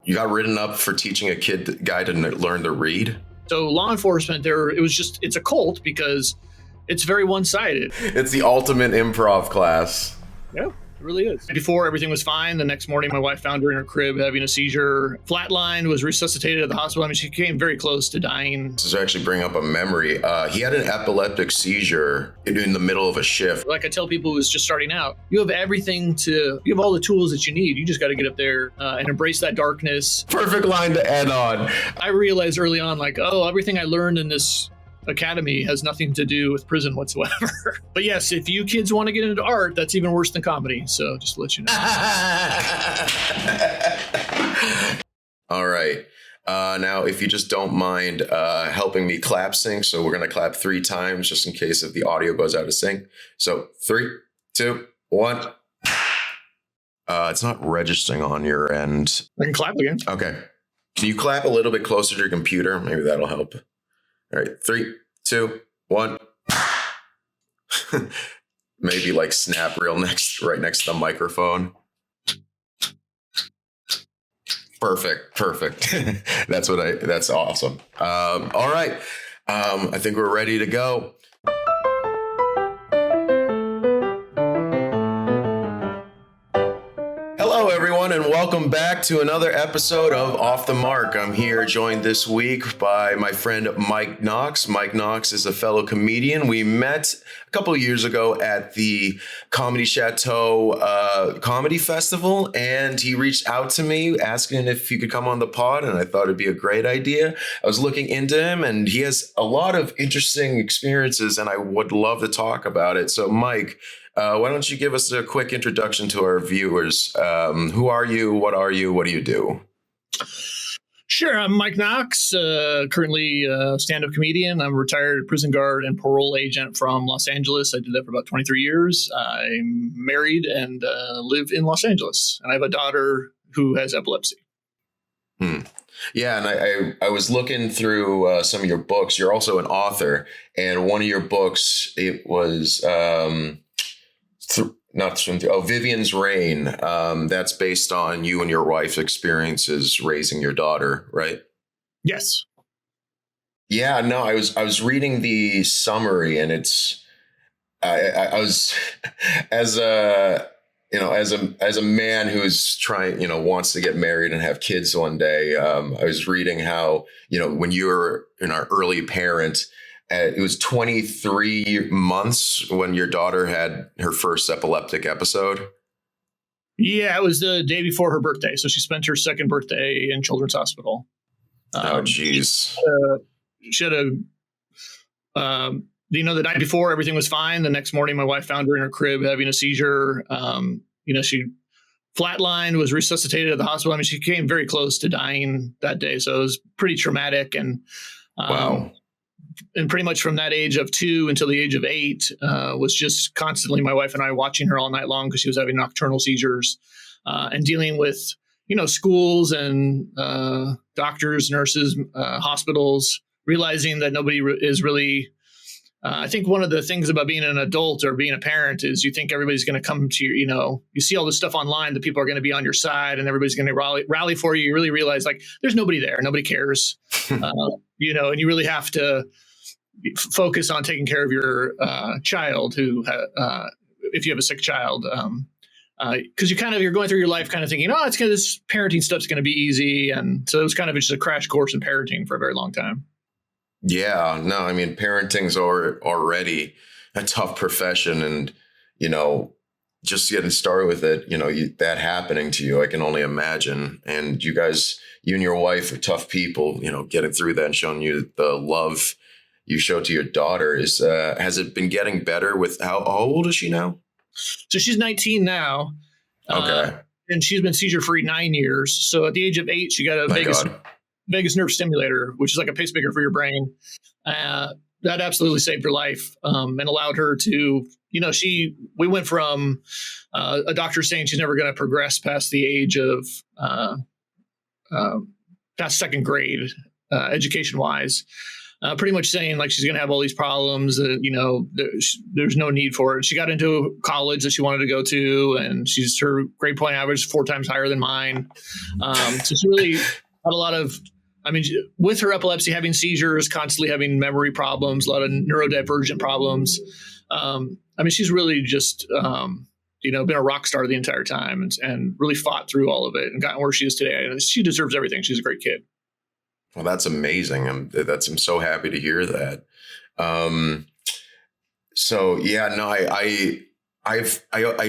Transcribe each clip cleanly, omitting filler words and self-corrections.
You got written up for teaching a guy to learn to read? So law enforcement, it's a cult because it's very one-sided. It's the ultimate improv class. Yeah, it really is. Before, everything was fine. The next morning, my wife found her in her crib having a seizure, flatlined, was resuscitated at the hospital. I mean, she came very close to dying. This is actually bring up a memory. He had an epileptic seizure in the middle of a shift. Like I tell people who's just starting out, you have you have all the tools that you need. You just got to get up there and embrace that darkness. Perfect line to end on. I realized early on, everything I learned in this academy has nothing to do with prison whatsoever. But yes, if you kids want to get into art, that's even worse than comedy. So just to let you know. All right. Now, if you just don't mind helping me clap sync. So we're going to clap 3 times just in case if the audio goes out of sync. So 3, 2, 1. It's not registering on your end. I can clap again. Okay. Can you clap a little bit closer to your computer? Maybe that'll help. All right, 3, 2, 1. Maybe like snap right next to the microphone. Perfect. That's awesome. All right. I think we're ready to go. Hello, everyone, and welcome back to another episode of Off the Mark. I'm here joined this week by my friend Mike Knox. Mike Knox is a fellow comedian. We met a couple of years ago at the Comedy Chateau Comedy Festival, and he reached out to me asking if he could come on the pod, and I thought it'd be a great idea. I was looking into him, and he has a lot of interesting experiences, and I would love to talk about it. So, Mike, why don't you give us a quick introduction to our viewers? Who are you? What are you? What do you do? Sure. I'm Mike Knox, currently a stand-up comedian. I'm a retired prison guard and parole agent from Los Angeles. I did that for about 23 years. I'm married and live in Los Angeles. And I have a daughter who has epilepsy. Yeah, and I was looking through some of your books. You're also an author. And one of your books, it was... Vivian's Reign. That's based on you and your wife's experiences raising your daughter, right? Yes. Yeah, no, I was reading the summary, and it's I was as a man who's trying, wants to get married and have kids one day. I was reading how, when you were an early parent, it was 23 months when your daughter had her first epileptic episode. Yeah, it was the day before her birthday. So she spent her second birthday in Children's Hospital. Oh, geez. She had the night before, everything was fine. The next morning, my wife found her in her crib having a seizure. She flatlined, was resuscitated at the hospital. I mean, she came very close to dying that day. So it was pretty traumatic. And wow. And pretty much from that age of 2 until the age of 8 was just constantly my wife and I watching her all night long because she was having nocturnal seizures and dealing with, schools and doctors, nurses, hospitals, realizing that nobody is really. I think one of the things about being an adult or being a parent is you think everybody's going to come to you. You see all this stuff online that people are going to be on your side and everybody's going to rally for you. You really realize there's nobody there. Nobody cares, and you really have to focus on taking care of your child if you have a sick child, because you're going through your life kind of thinking, this parenting stuff's going to be easy. And so it was kind of just a crash course in parenting for a very long time. Yeah, no, I mean, parenting's already a tough profession, and, just getting started with it, that happening to you, I can only imagine. And you and your wife are tough people, getting through that and showing you the love you show to your daughter. Has it been getting better with how old is she now? So she's 19 now. Okay. And she's been seizure-free 9 years. So at the age of 8, she got a vagus nerve stimulator, which is like a pacemaker for your brain. That absolutely saved her life and allowed her to, we went from a doctor saying she's never going to progress past the age of past second grade, education-wise. pretty much saying like she's going to have all these problems that, there's no need for it. She got into college that she wanted to go to, and her grade point average 4 times higher than mine. So she really had a lot of, with her epilepsy, having seizures, constantly having memory problems, a lot of neurodivergent problems. She's really just, been a rock star the entire time and really fought through all of it and gotten where she is today. And she deserves everything. She's a great kid. Well, that's amazing. I'm so happy to hear that. I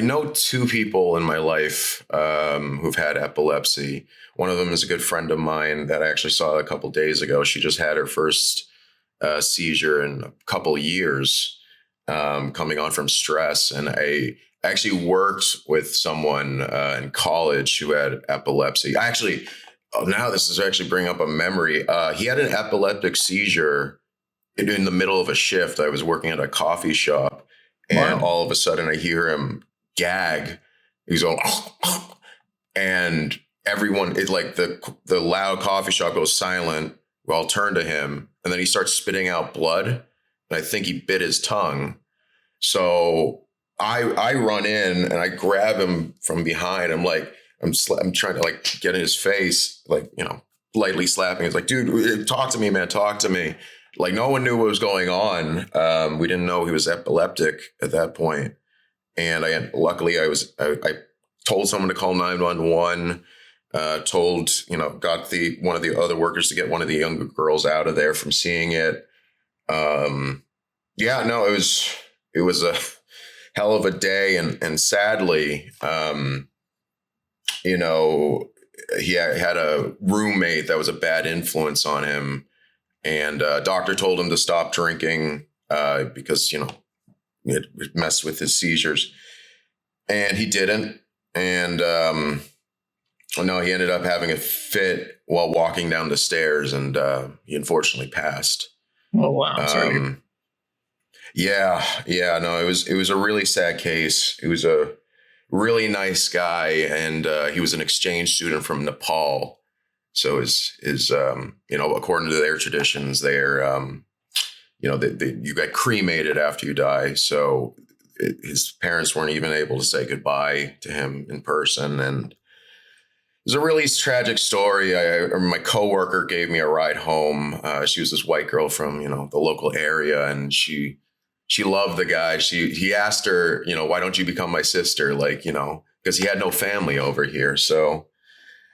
know 2 people in my life who've had epilepsy. One of them is a good friend of mine that I actually saw a couple days ago. She just had her first seizure in a couple years, coming on from stress. And I actually worked with someone in college who had epilepsy. Now this is actually bringing up a memory. He had an epileptic seizure in the middle of a shift. I was working at a coffee shop, and all of a sudden I hear him gag. He's going, and everyone, it's like the loud coffee shop goes silent. We all turn to him, and then he starts spitting out blood. And I think he bit his tongue. So I run in and I grab him from behind. I'm trying to like get in his face, like, lightly slapping. It's like, dude, talk to me, man. Talk to me. Like, no one knew what was going on. We didn't know he was epileptic at that point. And luckily I told someone to call 911, got one of the other workers to get one of the younger girls out of there from seeing it. It was a hell of a day. And sadly, he had a roommate that was a bad influence on him, and a doctor told him to stop drinking because, it messed with his seizures, and he didn't. And he ended up having a fit while walking down the stairs, and he unfortunately passed. Oh, wow. Sorry. It was a really sad case. He was a really nice guy, and he was an exchange student from Nepal. So according to their traditions, you get cremated after you die. So his parents weren't even able to say goodbye to him in person, and it was a really tragic story. My coworker gave me a ride home. She was this white girl from the local area, and she loved the guy. He asked her, why don't you become my sister? Because he had no family over here. So,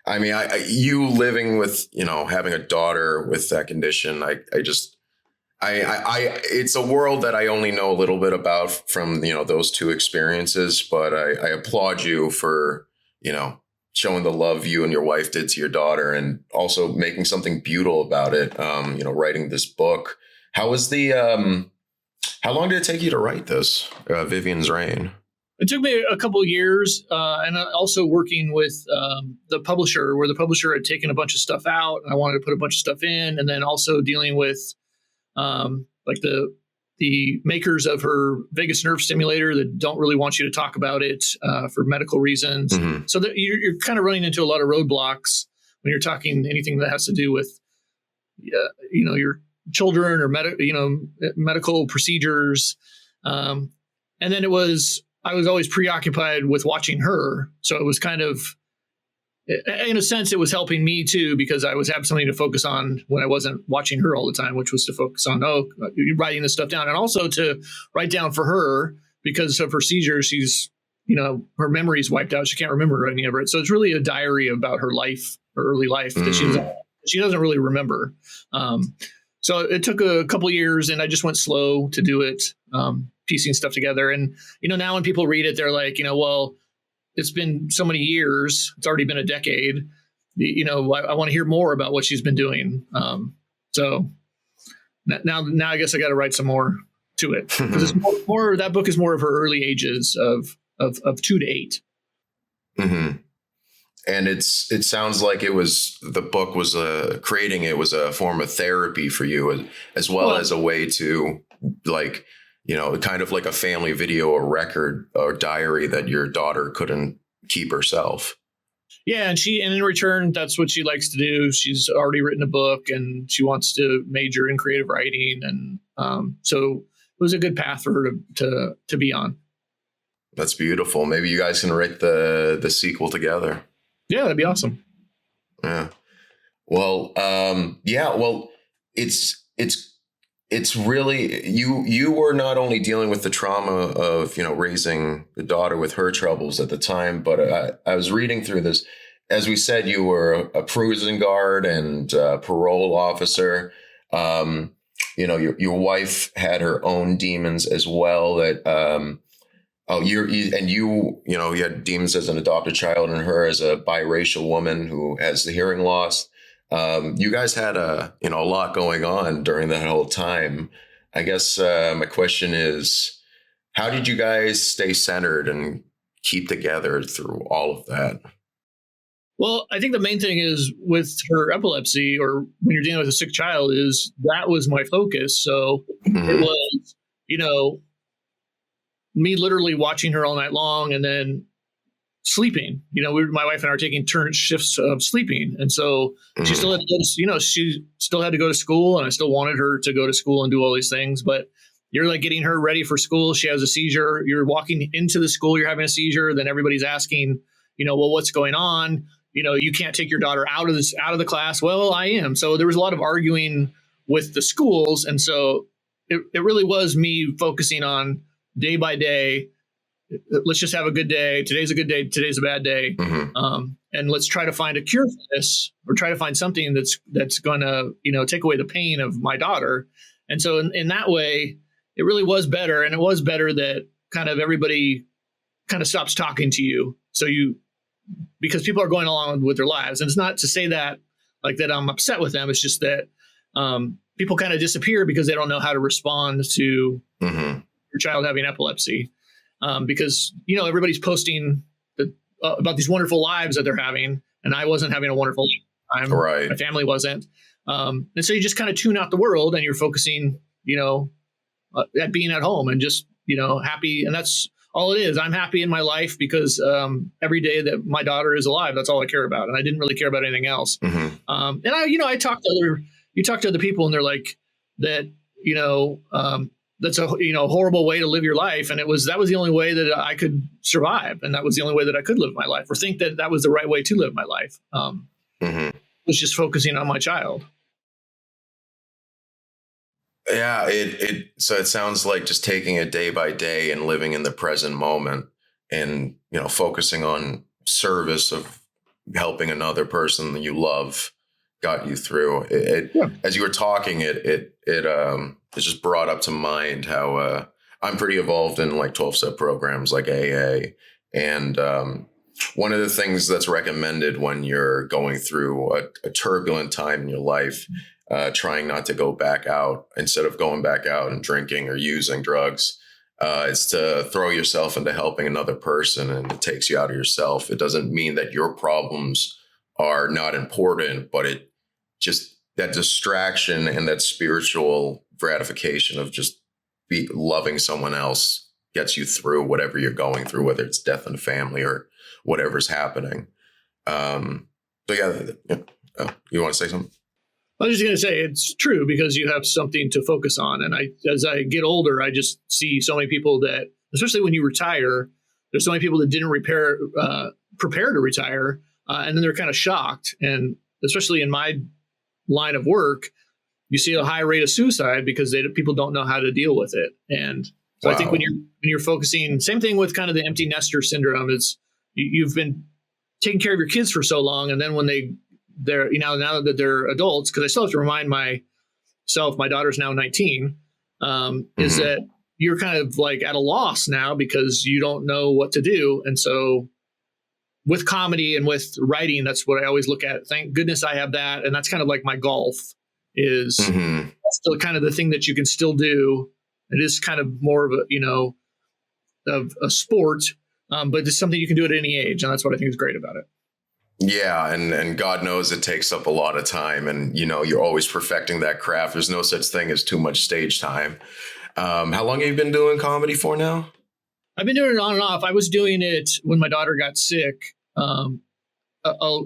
you living with, having a daughter with that condition, it's a world that I only know a little bit about from, those 2 experiences, but I applaud you for, showing the love you and your wife did to your daughter, and also making something beautiful about it. Writing this book. How long did it take you to write this, Vivian's Reign? It took me a couple of years, and also working with the publisher, where the publisher had taken a bunch of stuff out, and I wanted to put a bunch of stuff in, and then also dealing with the makers of her vagus nerve stimulator that don't really want you to talk about it for medical reasons. Mm-hmm. So that you're kind of running into a lot of roadblocks when you're talking anything that has to do with, your children or medical procedures. And then I was always preoccupied with watching her. So it was kind of, in a sense, it was helping me too, because I was having something to focus on when I wasn't watching her all the time, which was to focus on, writing this stuff down, and also to write down for her, because of her seizures, she's, her memory's wiped out. She can't remember any of it. So it's really a diary about her life, her early life, that she doesn't really remember. So it took a couple years, and I just went slow to do it, piecing stuff together. And, now when people read it, they're like, well, it's been so many years. It's already been a decade. I want to hear more about what she's been doing. So now I guess I got to write some more to it, because it's more, that book is more of her early ages of 2 to 8. Mm-hmm. And it sounds like the book was creating it was a form of therapy for you, as well as a way to, kind of like a family video or record or diary that your daughter couldn't keep herself. Yeah, and in return, that's what she likes to do. She's already written a book, and she wants to major in creative writing, and so it was a good path for her to be on. That's beautiful. Maybe you guys can write the sequel together. Yeah, that'd be awesome. Yeah. Well, yeah. Well, it's really you were not only dealing with the trauma of raising the daughter with her troubles at the time, but I was reading through this. As we said, you were a prison guard and parole officer. Your wife had her own demons as well. That you had demons as an adopted child, and her as a biracial woman who has the hearing loss. You guys had a lot going on during that whole time. I guess my question is, how did you guys stay centered and keep together through all of that? Well, I think the main thing is with her epilepsy, or when you're dealing with a sick child, is that was my focus. So it was, me literally watching her all night long and then sleeping. My wife and I are taking turn shifts of sleeping, and so she still had to go to, she still had to go to school, and I still wanted her to go to school and do all these things. But you're like getting her ready for school. She has a seizure. You're walking into the school. You're having a seizure. Then everybody's asking, well, what's going on? You can't take your daughter out of the class. Well, I am. So there was a lot of arguing with the schools, and so it really was me focusing on day by day. Let's just have a good day. Today's a good day. Today's a bad day. And let's try to find a cure for this, or try to find something that's going to, take away the pain of my daughter. And so in that way, it really was better. And it was better that kind of everybody kind of stops talking to you. So because people are going along with their lives. And it's not to say that like that I'm upset with them. It's just that people kind of disappear because they don't know how to respond to your child having epilepsy. Because, everybody's posting about these wonderful lives that they're having, and I wasn't having a wonderful time. Right. My family wasn't. And so you just kind of tune out the world, and you're focusing, at being at home and just, happy. And that's all it is. I'm happy in my life because every day that my daughter is alive, that's all I care about. And I didn't really care about anything else. And I talk to other people, and they're like that, that's a horrible way to live your life, and that was the only way that I could survive, and that was the only way that I could live my life, or think that was the right way to live my life. Was just focusing on my child. Yeah, so it sounds like just taking it day by day and living in the present moment, and focusing on service of helping another person that you love got you through it. As you were talking, it just brought up to mind how I'm pretty involved in like 12-step programs like AA. And one of the things that's recommended when you're going through a turbulent time in your life, trying not to go back out, instead of going back out and drinking or using drugs, is to throw yourself into helping another person, and it takes you out of yourself. It doesn't mean that your problems are not important, but it just that distraction and that spiritual gratification of just loving someone else gets you through whatever you're going through, whether it's death in the family or whatever's happening. But you want to say something? I was just going to say it's true, because you have something to focus on. And as I get older, I just see so many people that, especially when you retire, there's so many people that didn't prepare to retire. And then they're kind of shocked. And especially in my line of work, you see a high rate of suicide because people don't know how to deal with it. And so I think when you're focusing, same thing with kind of the empty nester syndrome, is you've been taking care of your kids for so long. And then when they're now that they're adults, because I still have to remind myself, my daughter's now 19, is that you're kind of like at a loss now because you don't know what to do. And so with comedy and with writing, that's what I always look at. Thank goodness I have that. And that's kind of like my golf is still kind of the thing that you can still do. It is kind of more of of a sport, but it's something you can do at any age. And that's what I think is great about it. Yeah. And God knows it takes up a lot of time, and, you're always perfecting that craft. There's no such thing as too much stage time. How long have you been doing comedy for now? I've been doing it on and off. I was doing it when my daughter got sick.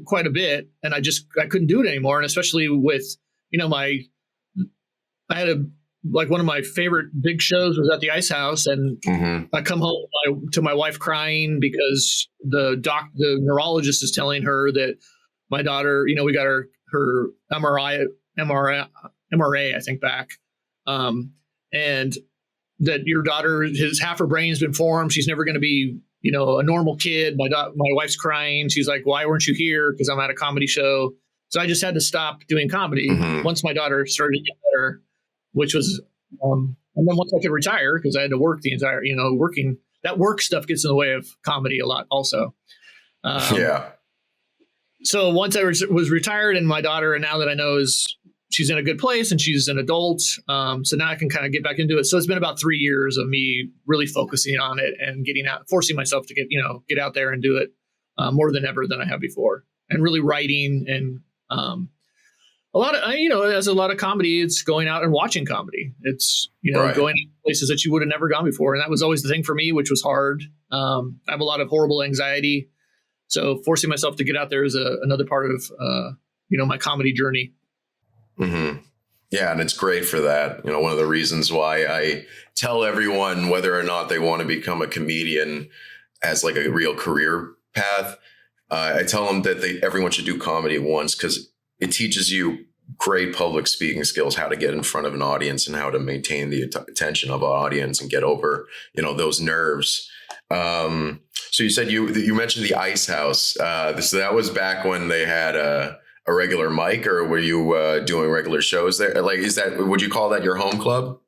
quite a bit, and I couldn't do it anymore. And especially with, I had one of my favorite big shows was at the Ice House, and I come home to my wife crying because the neurologist is telling her that my daughter, we got her MRA, I think, back, and that your daughter, half her brain's been formed. She's never going to be, a normal kid. My wife's crying. She's like, "Why weren't you here?" Because I'm at a comedy show. So I just had to stop doing comedy once my daughter started to get better, which was, and then once I could retire, because I had to work the entire, working, that work stuff gets in the way of comedy a lot also. Yeah. So once I was retired, and my daughter, and now that I know she's in a good place and she's an adult. So now I can kind of get back into it. So it's been about 3 years of me really focusing on it and getting out, forcing myself to get out there and do it more than ever than I have before, and really writing. And a lot of, as a lot of comedy, it's going out and watching comedy. It's, Right. going to places that you would have never gone before. And that was always the thing for me, which was hard. I have a lot of horrible anxiety. So forcing myself to get out there is another part of, my comedy journey. Yeah, and it's great for that. One of the reasons why I tell everyone whether or not they want to become a comedian as like a real career path, I tell them that everyone should do comedy once, because it teaches you great public speaking skills, how to get in front of an audience and how to maintain the attention of an audience and get over, those nerves. So you said you mentioned the Ice House. So that was back when they had a regular mic, or were you doing regular shows there? Like, would you call that your home club?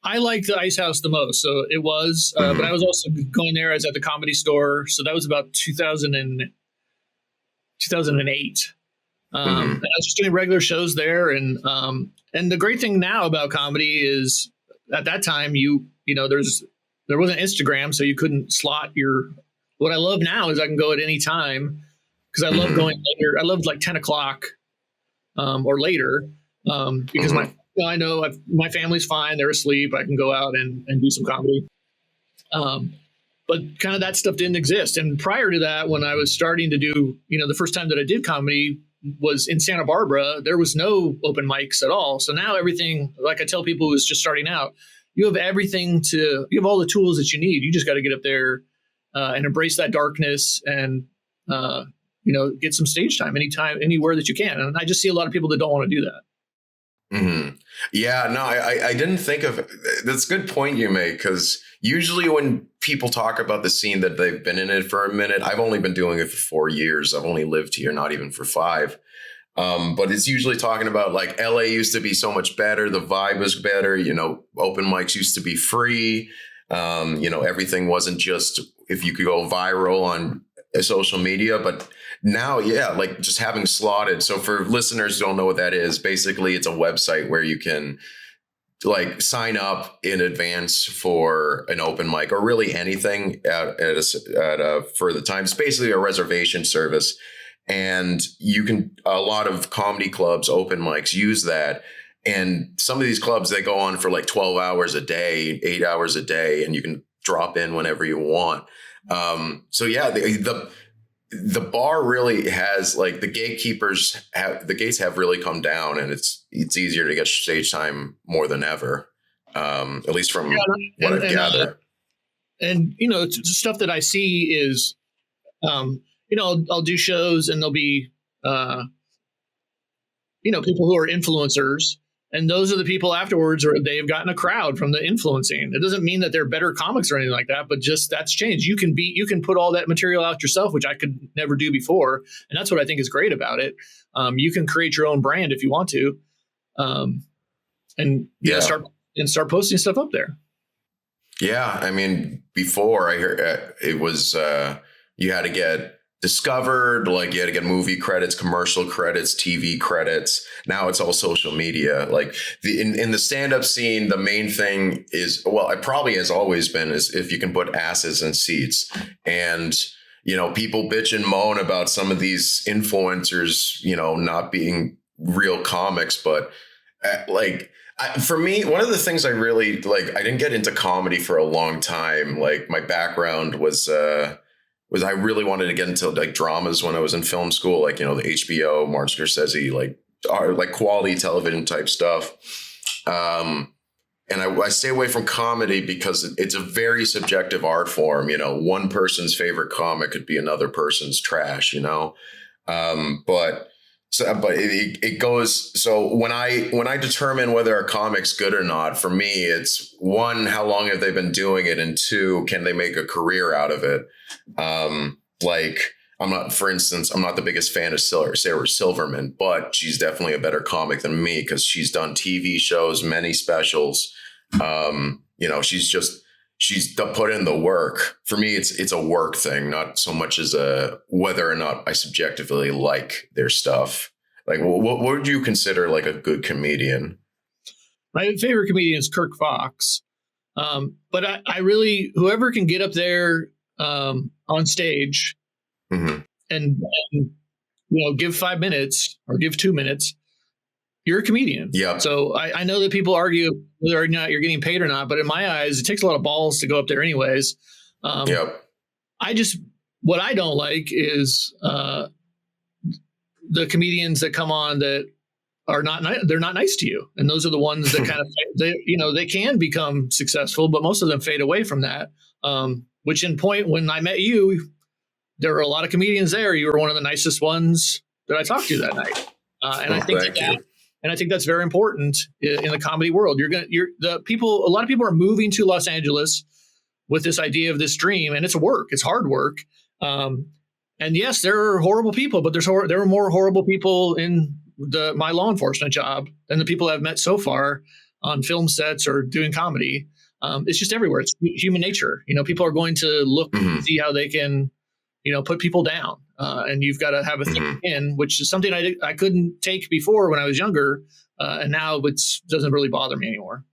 I liked the Ice House the most. So it was, but I was also going there. I was at the Comedy Store. So that was about 2008. And I was just doing regular shows there. And the great thing now about comedy is at that time, there wasn't Instagram, so you couldn't slot what I love now is I can go at any time, because I love going later. I love like 10 o'clock or later because I know my family's fine. They're asleep. I can go out and do some comedy. But kind of that stuff didn't exist. And prior to that, when I was starting to do, the first time that I did comedy was in Santa Barbara, there was no open mics at all. So now everything, like I tell people who's just starting out, you have you have all the tools that you need. You just got to get up there and embrace that darkness and, get some stage time anytime, anywhere that you can. And I just see a lot of people that don't want to do that. Yeah, no, I didn't think of it. That's a good point you make, because usually when people talk about the scene that they've been in it for a minute, I've only been doing it for 4 years. I've only lived here, not even for 5. But it's usually talking about like LA used to be so much better. The vibe was better. Open mics used to be free. Everything wasn't just if you could go viral on social media, but now, yeah, like just having slotted. So for listeners who don't know what that is, basically it's a website where you can like sign up in advance for an open mic or really anything at a further time. It's basically a reservation service. And a lot of comedy clubs, open mics use that. And some of these clubs, they go on for like 12 hours a day, 8 hours a day, and you can drop in whenever you want. So yeah, the bar really has, like, the gates have really come down, and it's easier to get stage time more than ever. At least from what I've gathered. And stuff that I see is, I'll do shows and there'll be, people who are influencers, and those are the people afterwards, or they've gotten a crowd from the influencing. It doesn't mean that they're better comics or anything like that, but just that's changed. You can put all that material out yourself, which I could never do before. And that's what I think is great about it. You can create your own brand if you want to, start posting stuff up there. Yeah. I mean, before I heard it was, you had to get discovered, like you had to get movie credits, commercial credits, TV credits. Now it's all social media. Like in the stand-up scene, the main thing is, well, it probably has always been, is if you can put asses in seats. And, people bitch and moan about some of these influencers, not being real comics. But for me, one of the things I really like, I didn't get into comedy for a long time. Like my background was, was I really wanted to get into like dramas when I was in film school, like, you know, the HBO, Martin Scorsese, like quality television type stuff. And I stay away from comedy because it's a very subjective art form. You know, one person's favorite comic could be another person's trash, you know? But it goes. So when I determine whether a comic's good or not, for me, it's one, how long have they been doing it? And two, can they make a career out of it? For instance, I'm not the biggest fan of Sarah Silverman, but she's definitely a better comic than me because she's done TV shows, many specials. You know, she's put in the work. For me, it's a work thing, not so much as whether or not I subjectively like their stuff. Like, what would you consider like a good comedian? My favorite comedian is Kirk Fox. But I really, whoever can get up there on stage Mm-hmm. and you know, give 5 minutes or give 2 minutes, you're a comedian. Yeah. So I know that people argue whether or not you're getting paid or not, but in my eyes, it takes a lot of balls to go up there anyways. Yep. What I don't like is the comedians that come on that are they're not nice to you. And those are the ones that kind of, they can become successful, but most of them fade away from that. Which when I met you, there were a lot of comedians there. You were one of the nicest ones that I talked to that night. And I think that's very important in the comedy world. A lot of people are moving to Los Angeles with this idea of this dream, and it's work. It's hard work. And yes, there are horrible people, but there are more horrible people in my law enforcement job than the people I've met so far on film sets or doing comedy. It's just everywhere. It's human nature. You know, people are going to look and see how they can, you know, put people down. And you've got to have a thick skin, which is something I couldn't take before when I was younger. And now it doesn't really bother me anymore.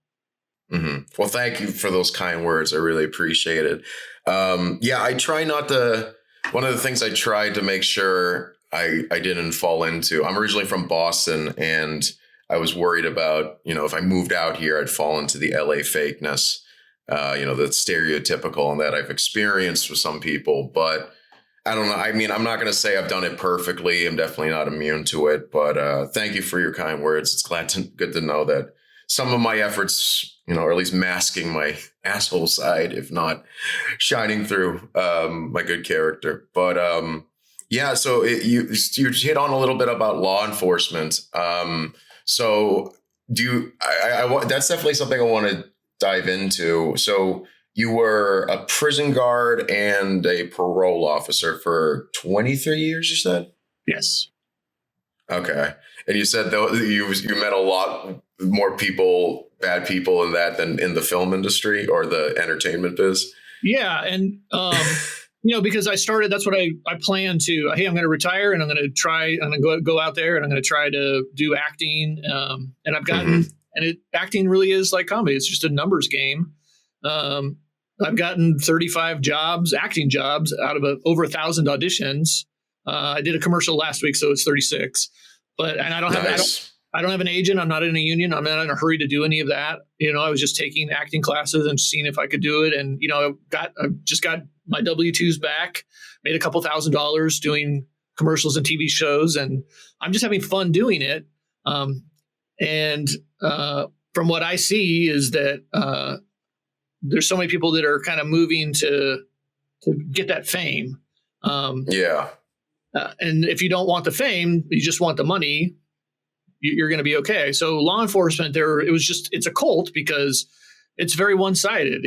Mm-hmm. Well, thank you for those kind words. I really appreciate it. I try not to. One of the things I tried to make sure I didn't fall into. I'm originally from Boston, and I was worried about, you know, if I moved out here, I'd fall into the LA fakeness, the stereotypical, and that I've experienced with some people. But I don't know. I mean, I'm not going to say I've done it perfectly. I'm definitely not immune to it. But thank you for your kind words. It's good to know that some of my efforts, you know, or at least masking my asshole side, if not shining through my good character. But so you hit on a little bit about law enforcement. So that's definitely something I want to dive into. So you were a prison guard and a parole officer for 23 years, you said? Yes. Okay. And you said though you met a lot more people, bad people in that than in the film industry or the entertainment biz. Yeah. And, because I started, that's what I planned to, hey, I'm going to retire and I'm going to go out there and I'm going to try to do acting. And I've gotten, acting really is like comedy. It's just a numbers game. I've gotten 35 acting jobs out of over 1,000 auditions. I did a commercial last week, so it's 36. And I don't have an agent. I'm not in a union. I'm not in a hurry to do any of that. You know, I was just taking acting classes and seeing if I could do it. And I just got my W-2s back, made a couple $1,000s doing commercials and TV shows, and I'm just having fun doing it. And from what I see is that there's so many people that are kind of moving to get that fame. And if you don't want the fame, you just want the money, you're going to be okay. So law enforcement, it's a cult because it's very one-sided.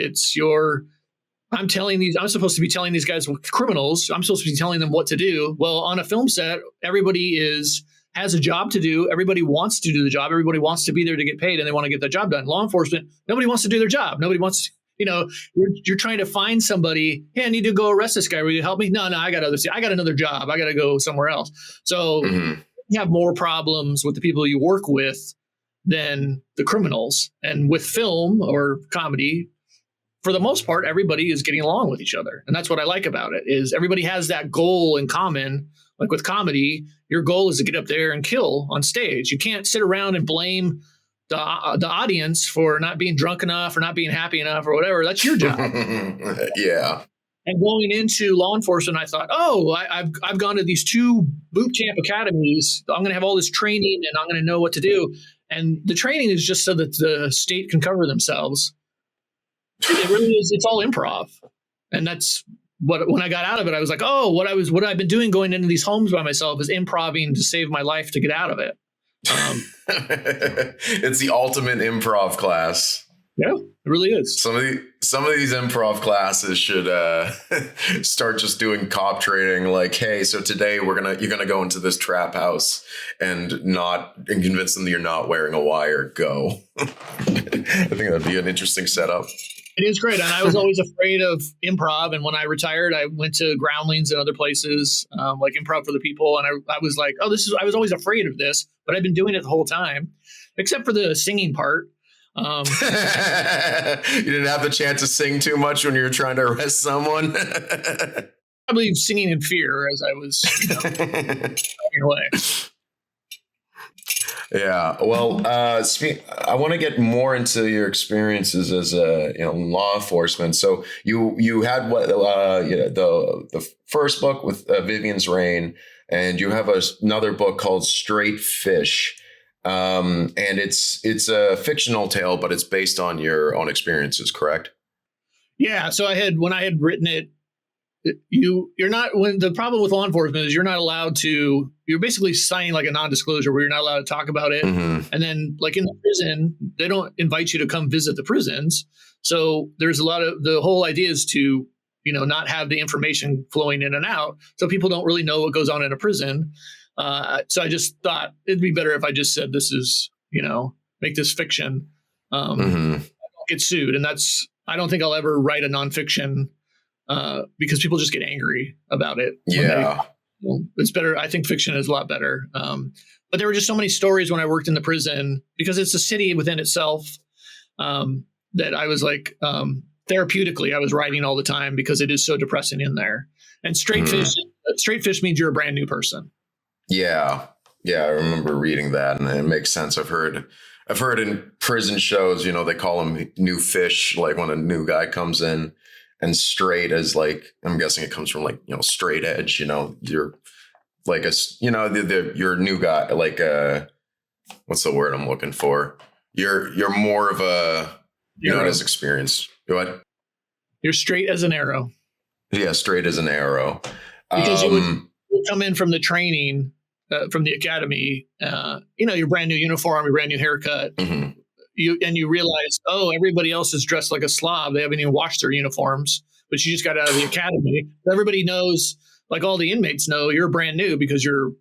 I'm supposed to be telling these guys criminals. I'm supposed to be telling them what to do. Well, on a film set, everybody has a job to do. Everybody wants to do the job. Everybody wants to be there to get paid and they want to get the job done. Law enforcement, nobody wants to do their job. Nobody wants to, you're trying to find somebody. Hey, I need to go arrest this guy. Will you help me? No, I got another job. I got to go somewhere else. So you have more problems with the people you work with than the criminals. And with film or comedy, for the most part, everybody is getting along with each other. And that's what I like about it is everybody has that goal in common. Like with comedy, your goal is to get up there and kill on stage. You can't sit around and blame the audience for not being drunk enough or not being happy enough or whatever. That's your job. Yeah. And going into law enforcement, I thought, oh, I've gone to these 2 boot camp academies. I'm going to have all this training and I'm going to know what to do. And the training is just so that the state can cover themselves. It really is. It's all improv. And that's when I got out of it, I was like, oh, what I've been doing going into these homes by myself is improving to save my life to get out of it. It's the ultimate improv class. Yeah, it really is. Some of these improv classes should start just doing cop training. Like, hey, so today you're gonna go into this trap house and convince them that you're not wearing a wire. Go. I think that'd be an interesting setup. It is great, and I was always afraid of improv. And when I retired, I went to Groundlings and other places like Improv for the People, and I was like, oh, I was always afraid of this, but I've been doing it the whole time, except for the singing part. You didn't have the chance to sing too much when you were trying to arrest someone. Probably singing in fear as I was walking away. Yeah. Well, I want to get more into your experiences as law enforcement. So you had the first book with Vivian's Reign, and you have another book called Straight Fish. And it's a fictional tale, but it's based on your own experiences, correct? Yeah. So when I had written it, the problem with law enforcement is you're basically signing like a non-disclosure where you're not allowed to talk about it. Mm-hmm. And then like in the prison, they don't invite you to come visit the prisons. So there's the whole idea is to, not have the information flowing in and out. So people don't really know what goes on in a prison. So I just thought it'd be better if I just said, this is, make this fiction. Mm-hmm. I don't get sued. And I don't think I'll ever write a nonfiction because people just get angry about it. Yeah. It's better. I think fiction is a lot better. But there were just so many stories when I worked in the prison because it's a city within itself that I was like, therapeutically, I was writing all the time because it is so depressing in there. And straight fish means you're a brand new person. Yeah. Yeah. I remember reading that and it makes sense. I've heard in prison shows, they call them new fish, like when a new guy comes in. And straight as like, I'm guessing it comes from like, straight edge, you're like you're a new guy, like what's the word I'm looking for? You're more of not as experienced. Go ahead. You're straight as an arrow. Yeah. Straight as an arrow. Because you would come in from the training, from the academy, your brand new uniform, your brand new haircut. Mm-hmm. You realize, oh, everybody else is dressed like a slob. They haven't even washed their uniforms, but you just got out of the academy. Everybody knows, like all the inmates know, you're brand new because your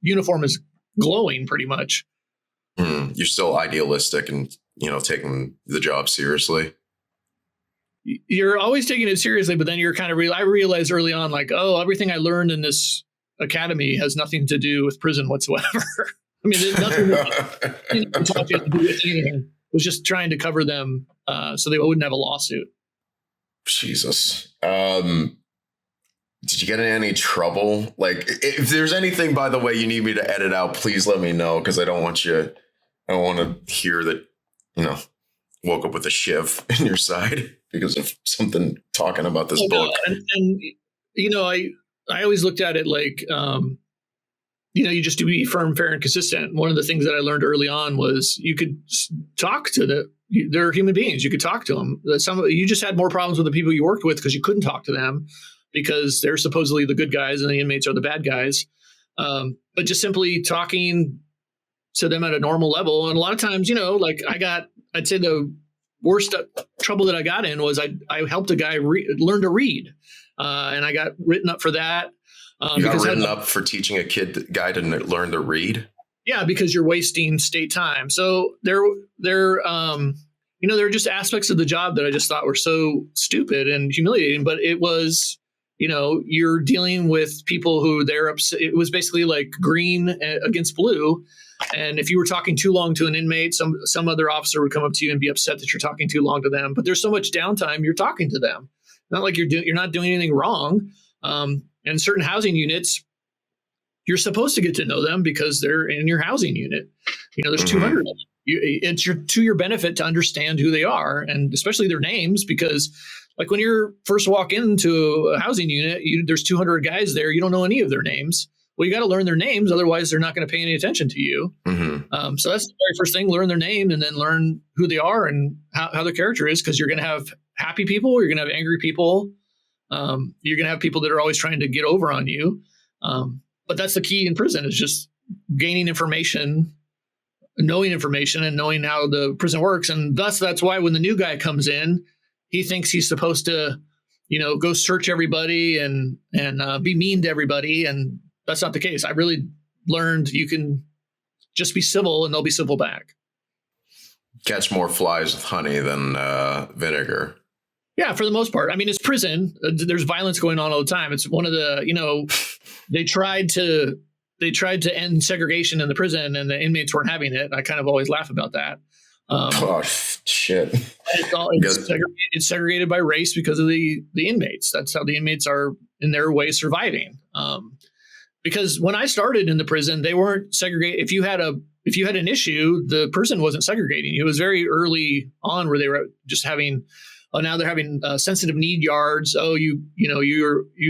uniform is glowing pretty much. You're still idealistic and, taking the job seriously. You're always taking it seriously, but then you're kind of I realized early on, like, oh, everything I learned in this academy has nothing to do with prison whatsoever. I mean, there's nothing to talk to do with anything. It was just trying to cover them so they wouldn't have a lawsuit. Jesus. Did you get in any trouble? Like, if there's anything, by the way, you need me to edit out, please let me know, because I don't want to hear that, woke up with a shiv in your side because of something talking about this book. I always looked at it like, you just to be firm, fair, and consistent. One of the things that I learned early on was you could talk to they're human beings. You could talk to them. You just had more problems with the people you worked with because you couldn't talk to them because they're supposedly the good guys and the inmates are the bad guys. But just simply talking to them at a normal level. And a lot of times, I'd say the worst trouble that I got in was I helped a guy learn to read. And I got written up for that. You got written up for teaching a guy to learn to read? Yeah, because you're wasting state time. So there are just aspects of the job that I just thought were so stupid and humiliating. But it was, you're dealing with people who they're upset. It was basically like green against blue. And if you were talking too long to an inmate, some other officer would come up to you and be upset that you're talking too long to them. But there's so much downtime, you're talking to them. Not like you're not doing anything wrong. And certain housing units, you're supposed to get to know them because they're in your housing unit. There's 200 of them. It's to your benefit to understand who they are, and especially their names, because like when you're first walk into a housing unit, there's 200 guys there. You don't know any of their names. Well, you got to learn their names. Otherwise, they're not going to pay any attention to you. So that's the very first thing, learn their name and then learn who they are and how their character is. Because you're going to have happy people. You're going to have angry people. You're going to have people that are always trying to get over on you. But that's the key in prison is just gaining information, knowing information and knowing how the prison works. And thus, that's why when the new guy comes in, he thinks he's supposed to, go search everybody and be mean to everybody. And that's not the case. I really learned you can just be civil and they'll be civil back. Catch more flies with honey than vinegar. Yeah, for the most part. I mean, it's prison. There's violence going on all the time. It's one of the, they tried to end segregation in the prison and the inmates weren't having it. I kind of always laugh about that. Shit. It's segregated by race because of the inmates. That's how the inmates are in their way surviving. Because when I started in the prison, they weren't segregated. If you had an issue, the prison wasn't segregating. It was very early on where they were just having. Oh, now they're having sensitive need yards. Oh, you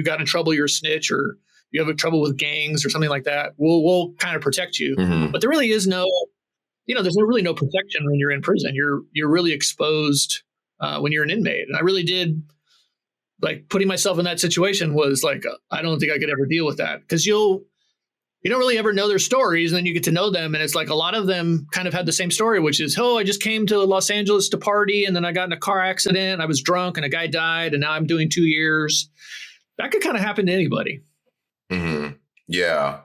got in trouble. You're a snitch, or you have trouble with gangs or something like that. We'll kind of protect you. But there really is no, there's really no protection when you're in prison. You're really exposed when you're an inmate. And I really did. Like putting myself in that situation was like, I don't think I could ever deal with that because you don't really ever know their stories and then you get to know them. And it's like a lot of them kind of had the same story, which is, I just came to Los Angeles to party and then I got in a car accident. I was drunk and a guy died and now I'm doing 2 years. That could kind of happen to anybody. Yeah.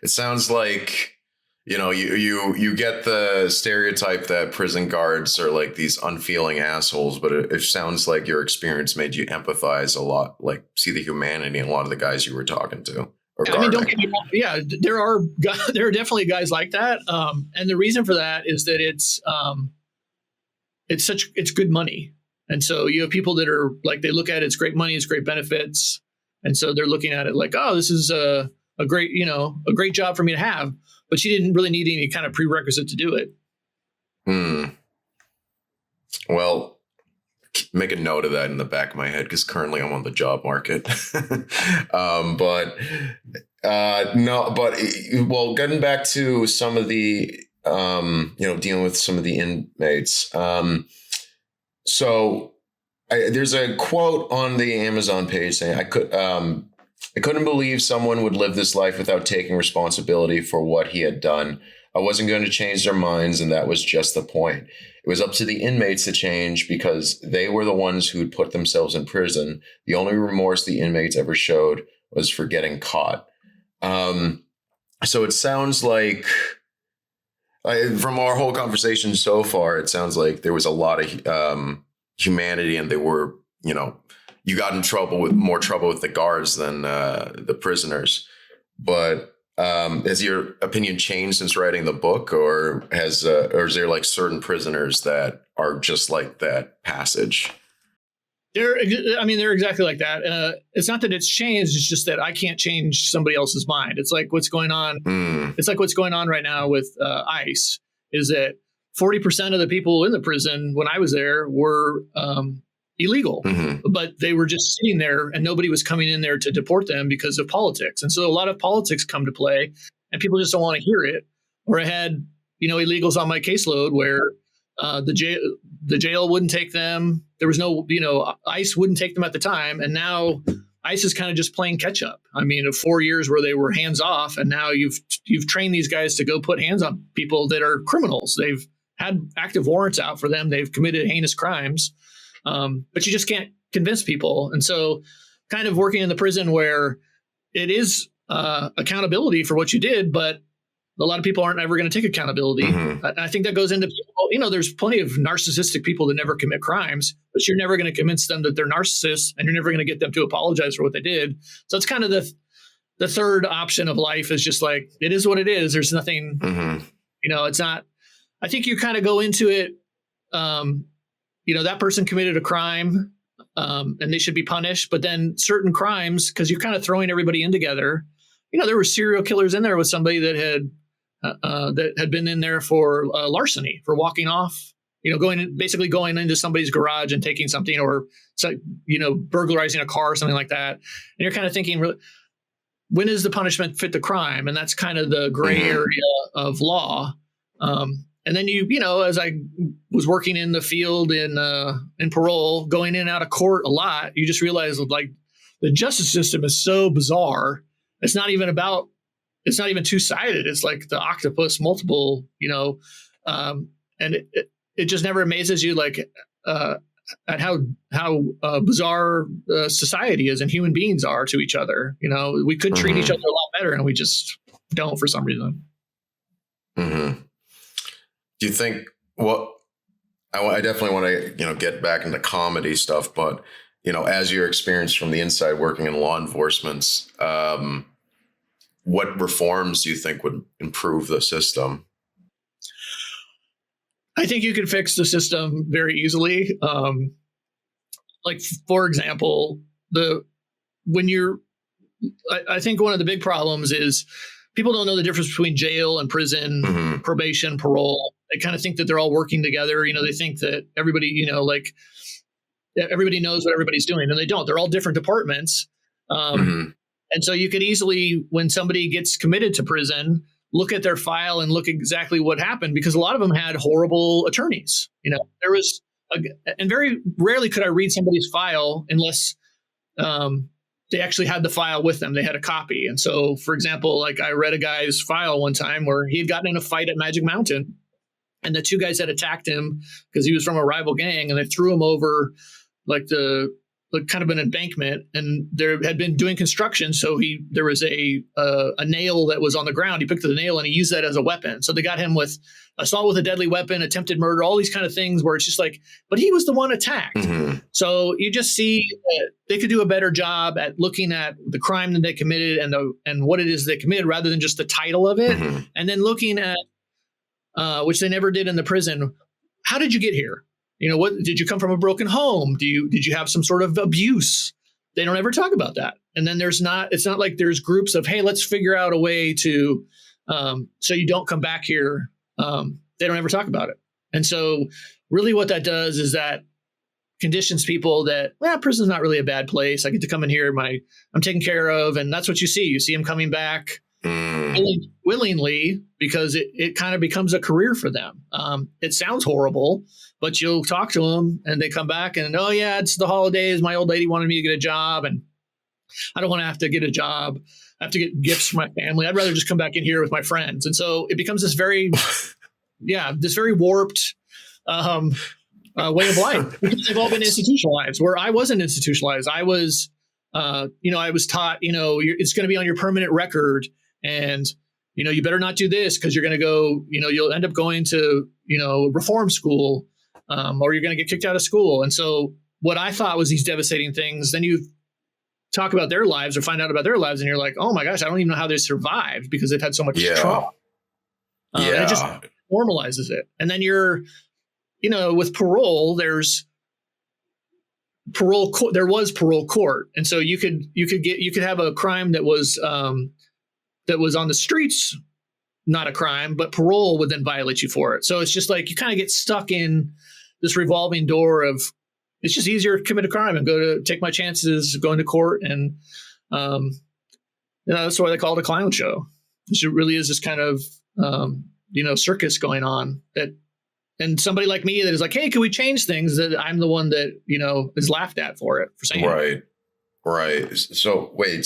It sounds like, you get the stereotype that prison guards are like these unfeeling assholes, but it sounds like your experience made you empathize a lot, like see the humanity in a lot of the guys you were talking to. I mean, don't get me wrong. Yeah, there are definitely guys like that. And the reason for that is that it's good money. And so you have people that are like, they look at it, it's great money, it's great benefits. And so they're looking at it like, oh, this is a great job for me to have. But she didn't really need any kind of prerequisite to do it. Well, make a note of that in the back of my head because currently I'm on the job market. Getting back to some of the, dealing with some of the inmates. There's a quote on the Amazon page saying, I couldn't believe someone would live this life without taking responsibility for what he had done. I wasn't going to change their minds, and that was just the point. It was up to the inmates to change because they were the ones who'd put themselves in prison. The only remorse the inmates ever showed was for getting caught. So it sounds like, from our whole conversation so far, it sounds like there was a lot of humanity, and they were, you got in more trouble with the guards than the prisoners. But has your opinion changed since writing the book, or is there like certain prisoners that are just like that passage? They're exactly like that. It's not that it's changed. It's just that I can't change somebody else's mind. It's like what's going on. It's like what's going on right now with ICE is that 40% of the people in the prison when I was there were illegal, but they were just sitting there and nobody was coming in there to deport them because of politics. And so a lot of politics come to play and people just don't want to hear it. Or I had, illegals on my caseload where the jail wouldn't take them. There was no, ICE wouldn't take them at the time. And now ICE is kind of just playing catch up. I mean, of 4 years where they were hands off, and now you've trained these guys to go put hands on people that are criminals. They've had active warrants out for them. They've committed heinous crimes. But you just can't convince people. And so kind of working in the prison where it is accountability for what you did, but a lot of people aren't ever going to take accountability. I think that goes into people, there's plenty of narcissistic people that never commit crimes, but you're never going to convince them that they're narcissists and you're never going to get them to apologize for what they did. So it's kind of the third option of life is just like, it is what it is. There's nothing, it's not, I think you kind of go into it, that person committed a crime and they should be punished. But then certain crimes, because you're kind of throwing everybody in together, there were serial killers in there with somebody that had been in there for larceny, for walking off basically going into somebody's garage and taking something, or burglarizing a car or something like that. And you're kind of thinking, when does the punishment fit the crime? And that's kind of the gray area of law. And then as I was working in the field in parole, going in and out of court a lot, you just realize like the justice system is so bizarre. It's not even two-sided. It's like the octopus multiple, and it just never amazes you like at how bizarre society is and human beings are to each other. We could treat each other a lot better, and we just don't for some reason. Mm-hmm. Do you think I definitely want to, get back into comedy stuff, but, as your experience from the inside working in law enforcement, what reforms do you think would improve the system? I think you can fix the system very easily. Like, for example, I think one of the big problems is people don't know the difference between jail and prison, probation, parole. They kind of think that they're all working together. They think that everybody, everybody knows what everybody's doing, and they don't. They're all different departments. And so you could easily, when somebody gets committed to prison, look at their file and look exactly what happened, because a lot of them had horrible attorneys. There was, and very rarely could I read somebody's file unless they actually had the file with them. They had a copy. And so, for example, like I read a guy's file one time where he had gotten in a fight at Magic Mountain, and the two guys had attacked him because he was from a rival gang, and they threw him over like kind of an embankment, and there had been doing construction. So there was a nail that was on the ground. He picked up the nail and he used that as a weapon. So they got him with assault with a deadly weapon, attempted murder, all these kind of things where it's just like, but he was the one attacked. So you just see that they could do a better job at looking at the crime that they committed and what it is they committed, rather than just the title of it. And then looking at, which they never did in the prison, how did you get here? What did you come from a broken home? Did you have some sort of abuse? They don't ever talk about that. And then it's not like there's groups of, hey, let's figure out a way to, so you don't come back here. They don't ever talk about it. And so really what that does is that conditions people that, prison's not really a bad place. I get to come in here. I'm taken care of. And that's what you see. You see them coming back willingly, because it kind of becomes a career for them. It sounds horrible, but you'll talk to them and they come back and, oh yeah, it's the holidays. My old lady wanted me to get a job, and I don't want to have to get a job. I have to get gifts for my family. I'd rather just come back in here with my friends. And so it becomes this very, this very warped way of life, because they've all been institutionalized, where I wasn't institutionalized. I was, I was taught, it's going to be on your permanent record, and you better not do this because you're going to go, you'll end up going to, reform school, or you're going to get kicked out of school. And so what I thought was these devastating things, then you talk about their lives or find out about their lives, and you're like, oh my gosh, I don't even know how they survived, because they've had so much trauma. And it just normalizes it. And then you're, with parole, there was parole court. And so you could have a crime that was on the streets, not a crime, but parole would then violate you for it. So it's just like you kind of get stuck in this revolving door of, it's just easier to commit a crime and take my chances going to court. And, that's why they call it a clown show. It really is this kind of, circus going on, and somebody like me that is like, hey, can we change things? That I'm the one that, is laughed at for saying it. Right. So wait,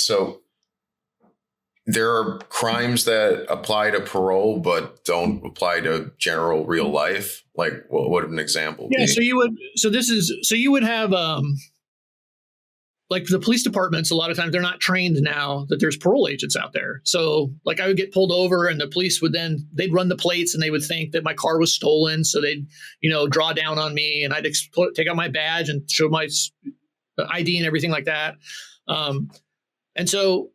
there are crimes that apply to parole but don't apply to general real life. Like, what would an example be? So you would have, like the police departments, a lot of times they're not trained now that there's parole agents out there. So like I would get pulled over and the police they'd run the plates and they would think that my car was stolen. So they'd, draw down on me, and I'd take out my badge and show my ID and everything like that. And so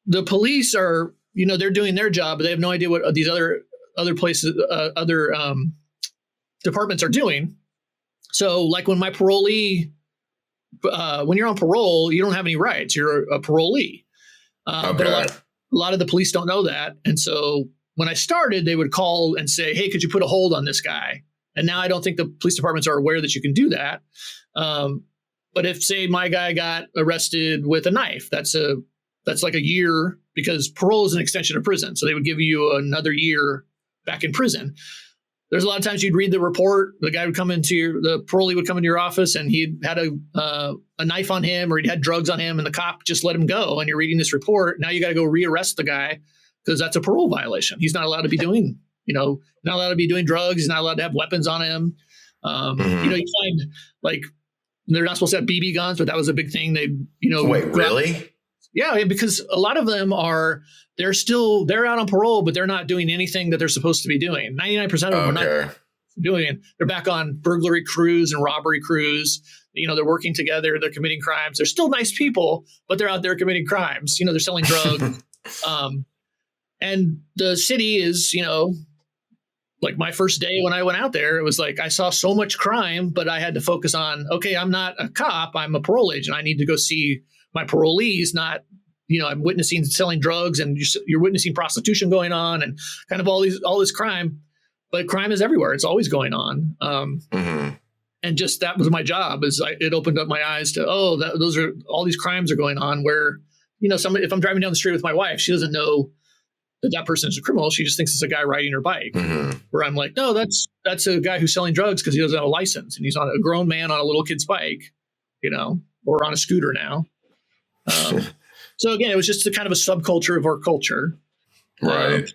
the police are, they're doing their job, but they have no idea what these other places, departments are doing. So like when my parolee, when you're on parole, you don't have any rights. You're a parolee. But a lot of the police don't know that. And so when I started, they would call and say, hey, could you put a hold on this guy? And now I don't think the police departments are aware that you can do that. But if, say, my guy got arrested with a knife, that's like a year, because parole is an extension of prison. So they would give you another year back in prison. There's a lot of times you'd read the report. The guy would come the parolee would come into your office, and he'd had a knife on him, or he'd had drugs on him, and the cop just let him go. And you're reading this report. Now you got to go rearrest the guy because that's a parole violation. He's not allowed to be doing, not allowed to be doing drugs. He's not allowed to have weapons on him. You find like they're not supposed to have BB guns, but that was a big thing. They, wait, really? Yeah, because a lot of them they're out on parole, but they're not doing anything that they're supposed to be doing. 99% of them are not doing it. They're back on burglary crews and robbery crews. They're working together. They're committing crimes. They're still nice people, but they're out there committing crimes. They're selling drugs. And the city is, like my first day when I went out there, it was like I saw so much crime, but I had to focus on, okay, I'm not a cop. I'm a parole agent. I need to go see my parolees, not, I'm witnessing selling drugs, and you're witnessing prostitution going on, and kind of all this crime. But crime is everywhere. It's always going on. And just that was my job. It opened up my eyes to, those are all these crimes are going on where, if I'm driving down the street with my wife, she doesn't know that person is a criminal. She just thinks it's a guy riding her bike. Where I'm like, no, that's a guy who's selling drugs because he doesn't have a license, and he's on a grown man on a little kid's bike, or on a scooter now. So again, it was just a kind of a subculture of our culture. Right.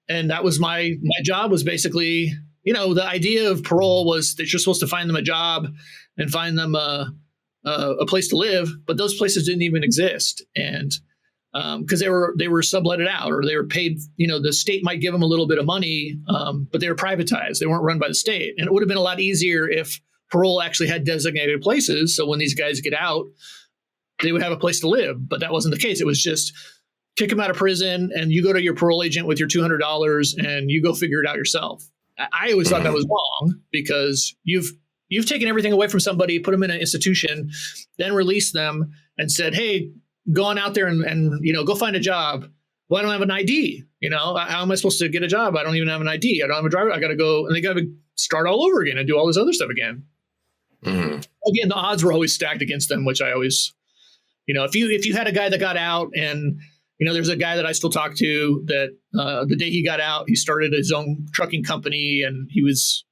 And that was my job was basically, the idea of parole was that you're supposed to find them a job and find them a place to live, but those places didn't even exist. And because they were subletted out, or they were paid, the state might give them a little bit of money, but they were privatized. They weren't run by the state. And it would have been a lot easier if parole actually had designated places. So when these guys get out, they would have a place to live, but that wasn't the case. It was just kick them out of prison, and you go to your parole agent with your $200 and you go figure it out yourself. I always thought that was wrong, because you've taken everything away from somebody, put them in an institution, then release them and said, hey, go on out there and go find a job. Well, I don't have an ID. How am I supposed to get a job? I don't even have an ID. I don't have a driver. I got to go, and they got to start all over again and do all this other stuff again. Again, the odds were always stacked against them, which I always, if you had a guy that got out, and there's a guy that I still talk to that the day he got out, he started his own trucking company, and he was,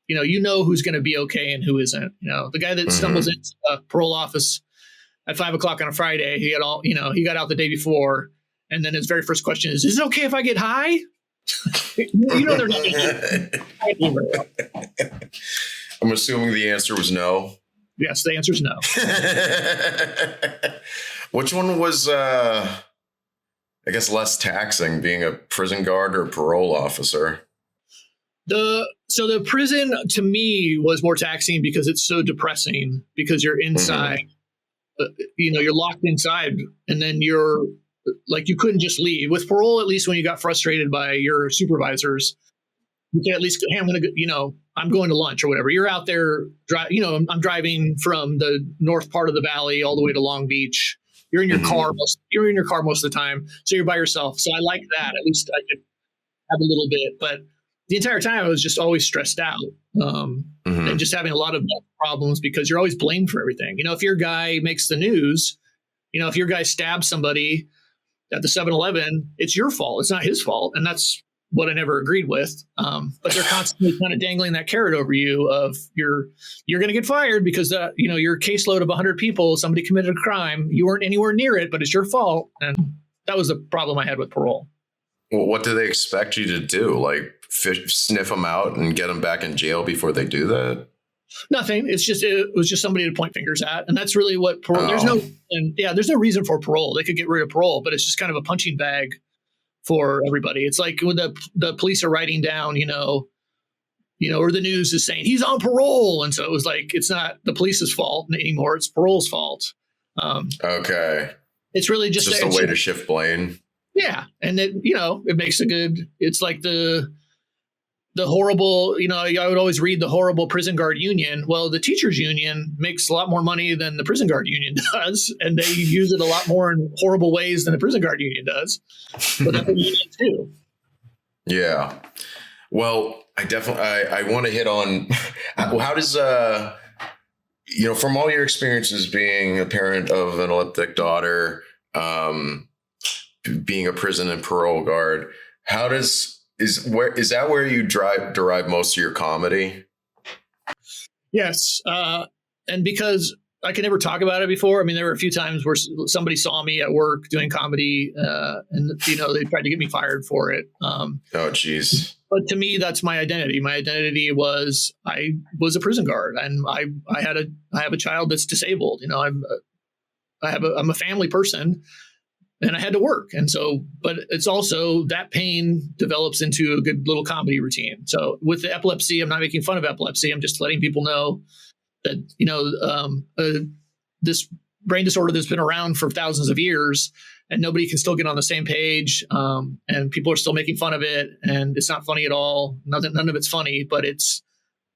who's going to be okay and who isn't. The guy that stumbles into a parole office at 5:00 on a Friday, he got out the day before, and then his very first question is it okay if I get high? They're not going to. I'm assuming the answer was no. Yes, the answer is no. Which one was, I guess, less taxing, being a prison guard or parole officer? So the prison to me was more taxing because it's so depressing, because you're inside, you're locked inside, and then you're like, you couldn't just leave. With parole, at least when you got frustrated by your supervisors, you can at least, hey, I'm going to lunch or whatever. You're out there, I'm driving from the north part of the valley all the way to Long Beach. You're in your car. You're in your car most of the time, so you're by yourself. So I like that. At least I could have a little bit, but the entire time I was just always stressed out, and just having a lot of problems because you're always blamed for everything. If your guy makes the news, if your guy stabs somebody at the 7-Eleven, it's your fault. It's not his fault, and that's what I never agreed with. But they're constantly kind of dangling that carrot over you of you're going to get fired because your caseload of 100 people, somebody committed a crime, you weren't anywhere near it, but it's your fault. And that was the problem I had with parole. Well, what do they expect you to do? Like sniff them out and get them back in jail before they do that? Nothing. It was just somebody to point fingers at, and that's really what parole. There's no reason for parole. They could get rid of parole, but it's just kind of a punching bag for everybody. It's like when the police are writing down, or the news is saying he's on parole. And so it was like, it's not the police's fault anymore. It's parole's fault. Okay. It's really just a way to shift blame. Yeah. And it makes it's like the horrible, I would always read the horrible prison guard union. Well, the teachers union makes a lot more money than the prison guard union does. And they use it a lot more in horrible ways than the prison guard union does. But that's a union too. Yeah. Well, I definitely, I want to hit on how does, from all your experiences being a parent of an epileptic daughter, um, being a prison and parole guard, how does, is that where you derive most of your comedy? Yes. And because I could never talk about it before. I mean, there were a few times where somebody saw me at work doing comedy, and they tried to get me fired for it. Oh, geez. But to me, that's my identity. My identity was I was a prison guard, and I have a child that's disabled. I'm a family person, and I had to work. And so, but it's also that pain develops into a good little comedy routine. So with the epilepsy, I'm not making fun of epilepsy. I'm just letting people know that, this brain disorder that's been around for thousands of years, and nobody can still get on the same page. And people are still making fun of it, and it's not funny at all. None of it's funny, but it's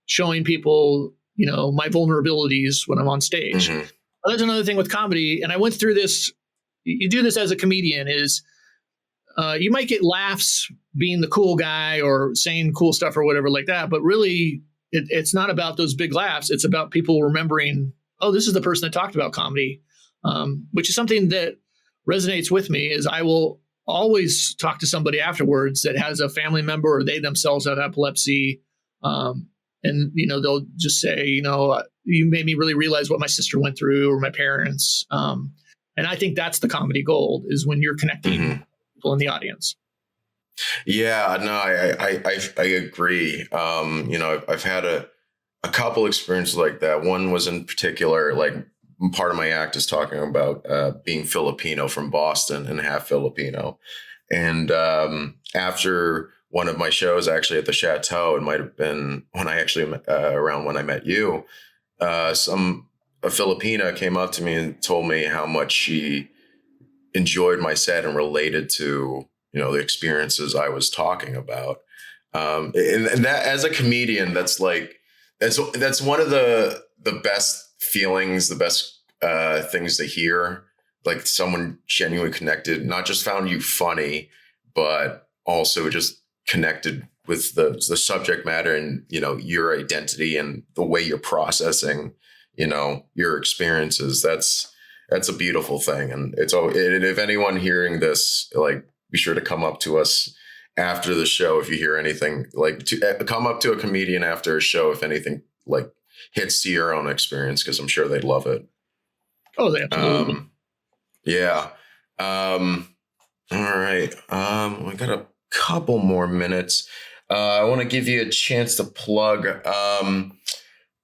showing people, my vulnerabilities when I'm on stage. Mm-hmm. That's another thing with comedy. And I went through this. You do this as a comedian is you might get laughs being the cool guy or saying cool stuff or whatever like that. But really, it's not about those big laughs. It's about people remembering, oh, this is the person that talked about comedy, which is something that resonates with me. Is I will always talk to somebody afterwards that has a family member or they themselves have epilepsy. And, they'll just say, you made me really realize what my sister went through or my parents. And I think that's the comedy gold is when you're connecting people in the audience. Yeah, no, I agree. I've had a couple experiences like that. One was in particular, like part of my act is talking about being Filipino from Boston and half Filipino. And after one of my shows, actually at the Chateau, it might have been when I actually around when I met you, a Filipina came up to me and told me how much she enjoyed my set and related to the experiences I was talking about. And that as a comedian, that's one of the best feelings, the best things to hear. Like someone genuinely connected, not just found you funny, but also just connected with the subject matter and your identity and the way you're processing your experiences. That's a beautiful thing. And if anyone hearing this, be sure to come up to us after the show. If you hear anything, come up to a comedian after a show, if anything hits to your own experience, because I'm sure they'd love it. Oh, they absolutely. Yeah. All right. We got a couple more minutes. I want to give you a chance to plug,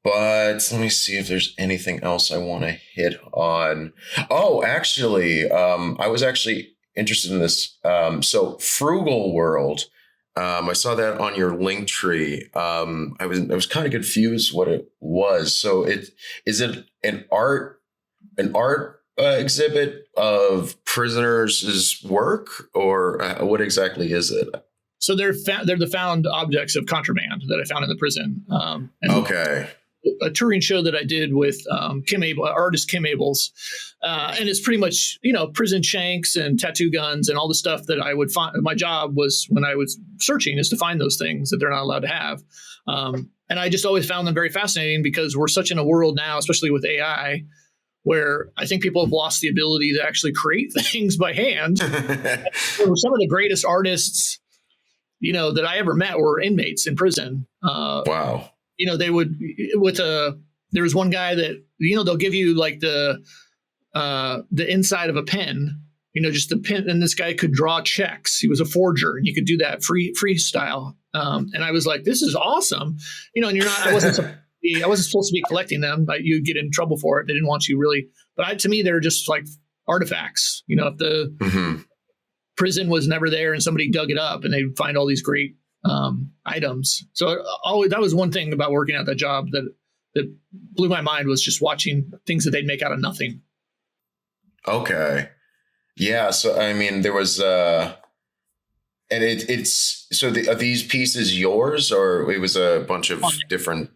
but let me see if there's anything else I want to hit on. Oh, actually, I was actually interested in this. So Frugal World, I saw that on your link tree. I was kind of confused what it was. So is it an art exhibit of prisoners' work, or what exactly is it? So they're the found objects of contraband that I found in the prison. Okay. A touring show that I did with artist Kim Abels. And it's pretty much, prison shanks and tattoo guns and all the stuff that I would find. My job was when I was searching is to find those things that they're not allowed to have. And I just always found them very fascinating because we're such in a world now, especially with AI, where I think people have lost the ability to actually create things by hand. Some of the greatest artists, that I ever met were inmates in prison. Wow. They would there was one guy that, they'll give you like the inside of a pen, just the pen. And this guy could draw checks. He was a forger and you could do that freestyle. And I was like, this is awesome. And I wasn't supposed to be collecting them, but you'd get in trouble for it. They didn't want you really, but to me, they're just like artifacts. If the prison was never there and somebody dug it up and they'd find all these great items. So that was one thing about working at that job that blew my mind, was just watching things that they'd make out of nothing. Okay. Yeah. So, I mean, there was, and are these pieces yours, or it was a bunch of different?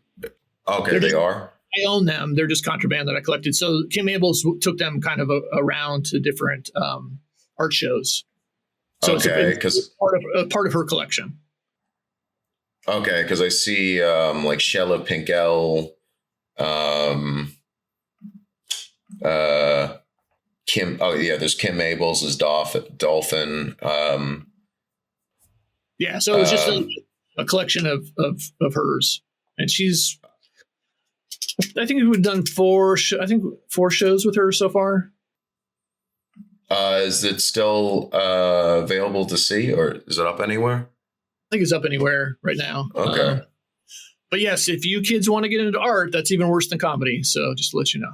Okay. They are. I own them. They're just contraband that I collected. So Kim Abels took them kind of around to different art shows. So it's part of her collection. Okay, because I see like Shella Pinkell, um, uh, Kim. Oh yeah, there's Kim Abels as Dolphin. Yeah, so it was just Um, a collection of hers, and she's. I think we've done four shows with her so far. is it still available to see, or is it up anywhere? I think it's up anywhere right now. Okay. But yes, if you kids want to get into art, that's even worse than comedy. So just to let you know.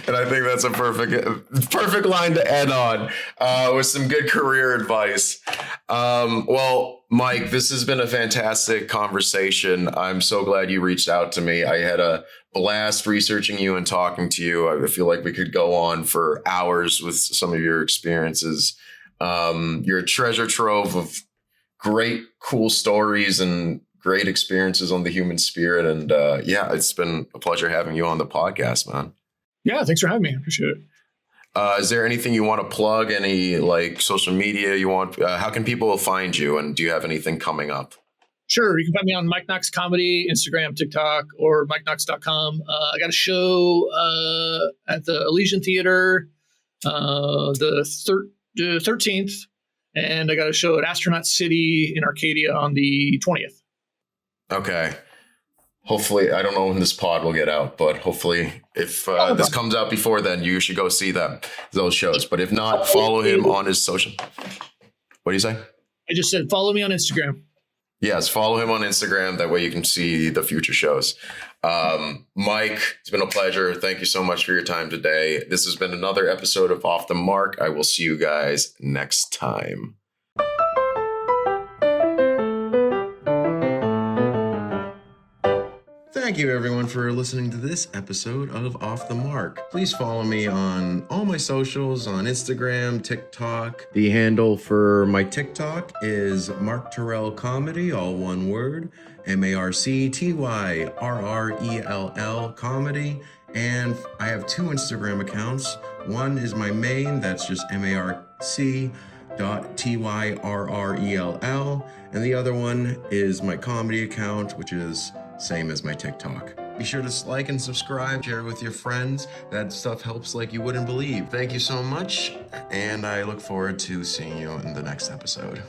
And I think that's a perfect line to end on with some good career advice. Well, Mike, this has been a fantastic conversation. I'm so glad you reached out to me. I had a blast researching you and talking to you. I feel like we could go on for hours with some of your experiences. You're a treasure trove of great, cool stories and great experiences on the human spirit. And yeah, it's been a pleasure having you on the podcast, man. Yeah, thanks for having me. I appreciate it. Is there anything you want to plug? Any like social media you want? How can people find you? And do you have anything coming up? Sure. You can find me on Mike Knox Comedy, Instagram, TikTok, or MikeKnox.com. I got a show at the Elysian Theater the 13th, and I got a show at Astronaut City in Arcadia on the 20th. Okay. Hopefully, I don't know when this pod will get out, but hopefully, if this comes out before then, you should go see those shows. But if not, follow him on his social. What do you say? I just said follow me on Instagram. Yes, follow him on Instagram. That way you can see the future shows. Mike, it's been a pleasure. Thank you so much for your time today. This has been another episode of Off the Mark. I will see you guys next time. Thank you, everyone, for listening to this episode of Off the Mark. Please follow me on all my socials on Instagram, TikTok. The handle for my TikTok is Marc Tyrrell Comedy, all one word, MarcTyrrell Comedy. And I have two Instagram accounts. One is my main, that's just Marc.Tyrrell, and the other one is my comedy account, which is same as my TikTok. Be sure to like and subscribe, share with your friends. That stuff helps like you wouldn't believe. Thank you so much, and I look forward to seeing you in the next episode.